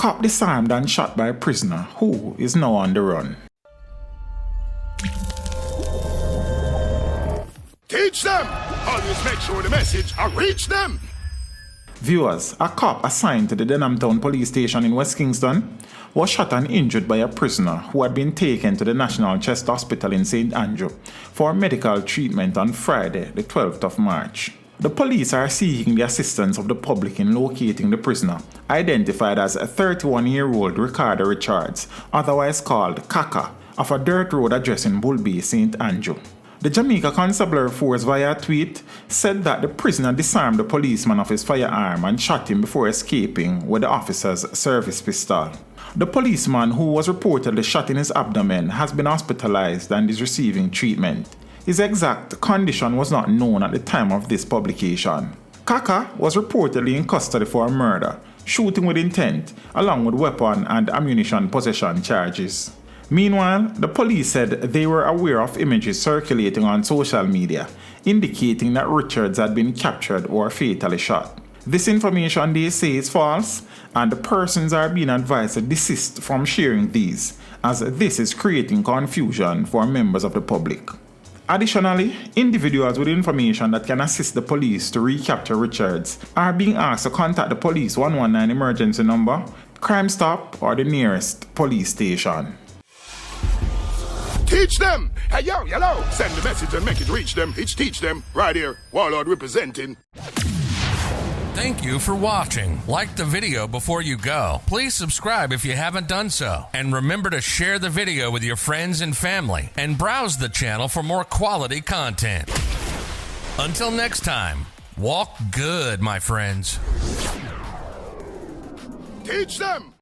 Cop disarmed and shot by a prisoner who is now on the run. Teach them! Always make sure the message reach them! Viewers, a cop assigned to the Denhamtown police station in West Kingston was shot and injured by a prisoner who had been taken to the National Chest Hospital in St. Andrew for medical treatment on Friday, the 12th of March. The police are seeking the assistance of the public in locating the prisoner, identified as a 31-year-old Ricardo Richards, otherwise called Kaka, of a dirt road address in Bull Bay, St. Andrew. The Jamaica Constabulary Force via a tweet said that the prisoner disarmed the policeman of his firearm and shot him before escaping with the officer's service pistol. The policeman, who was reportedly shot in his abdomen, has been hospitalized and is receiving treatment. His exact condition was not known at the time of this publication. Kaka was reportedly in custody for murder, shooting with intent, along with weapon and ammunition possession charges. Meanwhile, the police said they were aware of images circulating on social media indicating that Richards had been captured or fatally shot. This information, they say, is false, and the persons are being advised to desist from sharing these, as this is creating confusion for members of the public. Additionally, individuals with information that can assist the police to recapture Richards are being asked to contact the police 119 emergency number, Crime Stop, or the nearest police station. Teach them! Hey, yo, hello! Send the message and make it reach them. It's teach them. Right here, Warlord representing. Thank you for watching. Like the video before you go. Please subscribe if you haven't done so. And remember to share the video with your friends and family. And browse the channel for more quality content. Until next time, walk good, my friends. Teach them!